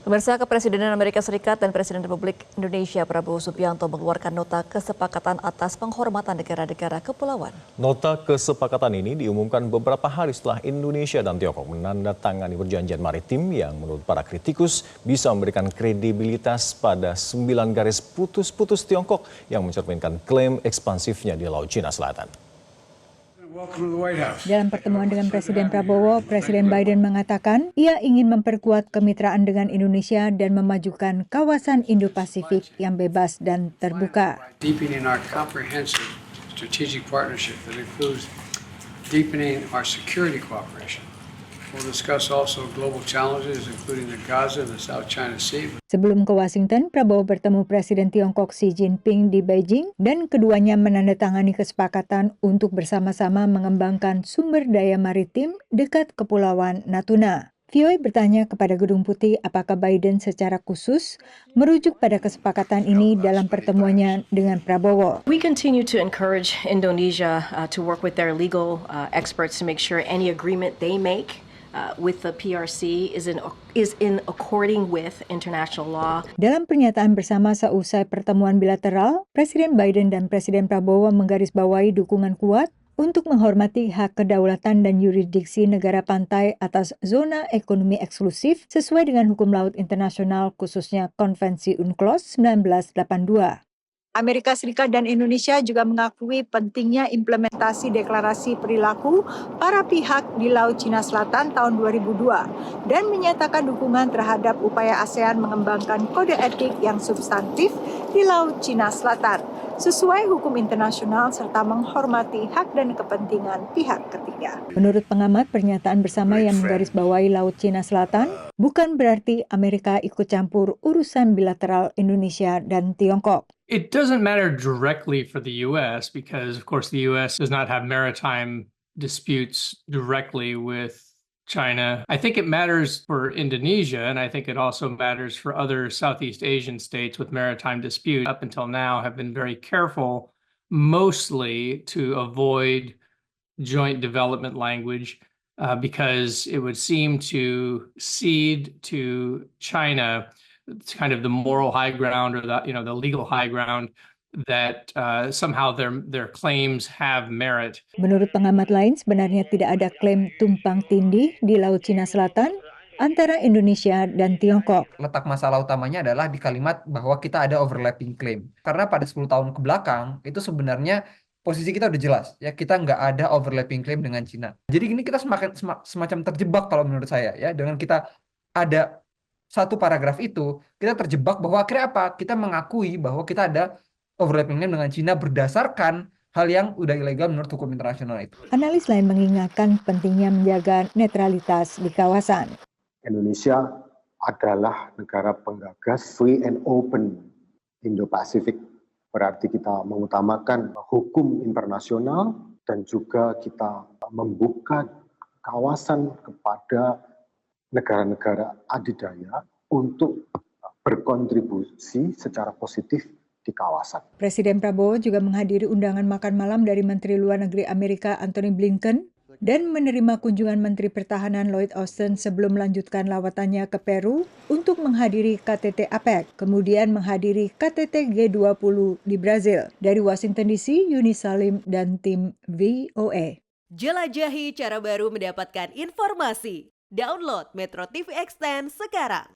Pemirsa, Kepresidenan Amerika Serikat dan Presiden Republik Indonesia Prabowo Subianto mengeluarkan nota kesepakatan atas penghormatan negara-negara kepulauan. Nota kesepakatan ini diumumkan beberapa hari setelah Indonesia dan Tiongkok menandatangani perjanjian maritim yang menurut para kritikus bisa memberikan kredibilitas pada 9 garis putus-putus Tiongkok yang mencerminkan klaim ekspansifnya di Laut Cina Selatan. Dalam pertemuan dengan Presiden Prabowo, Presiden Biden mengatakan ia ingin memperkuat kemitraan dengan Indonesia dan memajukan kawasan Indo-Pasifik yang bebas dan terbuka. Deepening our comprehensive strategic partnership that includes deepening our security cooperation. We'll discuss also global challenges including the Gaza and the South China Sea. Sebelum ke Washington, Prabowo bertemu Presiden Tiongkok Xi Jinping di Beijing dan keduanya menandatangani kesepakatan untuk bersama-sama mengembangkan sumber daya maritim dekat Kepulauan Natuna. VOA bertanya kepada Gedung Putih apakah Biden secara khusus merujuk pada kesepakatan ini dalam pertemuannya dengan Prabowo. We continue to encourage Indonesia to work with their legal experts to make sure any agreement they make with the PRC is in according with international law. Dalam pernyataan bersama seusai pertemuan bilateral, Presiden Biden dan Presiden Prabowo menggarisbawahi dukungan kuat untuk menghormati hak kedaulatan dan yurisdiksi negara pantai atas zona ekonomi eksklusif sesuai dengan hukum laut internasional khususnya Konvensi UNCLOS 1982. Amerika Serikat dan Indonesia juga mengakui pentingnya implementasi deklarasi perilaku para pihak di Laut Cina Selatan tahun 2002 dan menyatakan dukungan terhadap upaya ASEAN mengembangkan kode etik yang substantif di Laut Cina Selatan sesuai hukum internasional serta menghormati hak dan kepentingan pihak ketiga. Menurut pengamat, pernyataan bersama yang menggarisbawahi Laut Cina Selatan bukan berarti Amerika ikut campur urusan bilateral Indonesia dan Tiongkok. It doesn't matter directly for the U.S. because, of course, the U.S. does not have maritime disputes directly with China. I think it matters for Indonesia, and I think it also matters for other Southeast Asian states with maritime dispute. Up until now, have been very careful, mostly to avoid joint development language because it would seem to cede to China kind of the moral high ground or the legal high ground that somehow their claims have merit. Menurut pengamat lain, sebenarnya tidak ada klaim tumpang tindih di Laut Cina Selatan antara Indonesia dan Tiongkok. Letak masalah utamanya adalah di kalimat bahwa kita ada overlapping claim. Karena pada 10 tahun ke belakang itu sebenarnya posisi kita udah jelas, ya kita nggak ada overlapping claim dengan Cina. Jadi ini kita semacam terjebak kalau menurut saya, ya dengan kita ada satu paragraf itu, kita terjebak bahwa akhirnya apa? Kita mengakui bahwa kita ada overlapping claim dengan Cina berdasarkan hal yang udah ilegal menurut hukum internasional itu. Analis lain mengingatkan pentingnya menjaga netralitas di kawasan. Indonesia adalah negara penggagas free and open Indo-Pasifik. Berarti kita mengutamakan hukum internasional dan juga kita membuka kawasan kepada negara-negara adidaya untuk berkontribusi secara positif di kawasan. Presiden Prabowo juga menghadiri undangan makan malam dari Menteri Luar Negeri Amerika Antony Blinken dan menerima kunjungan Menteri Pertahanan Lloyd Austin sebelum melanjutkan lawatannya ke Peru untuk menghadiri KTT APEC, kemudian menghadiri KTT G20 di Brazil. Dari Washington DC, Yuni Salim dan tim VOA. Jelajahi cara baru mendapatkan informasi. Download Metro TV Extend sekarang.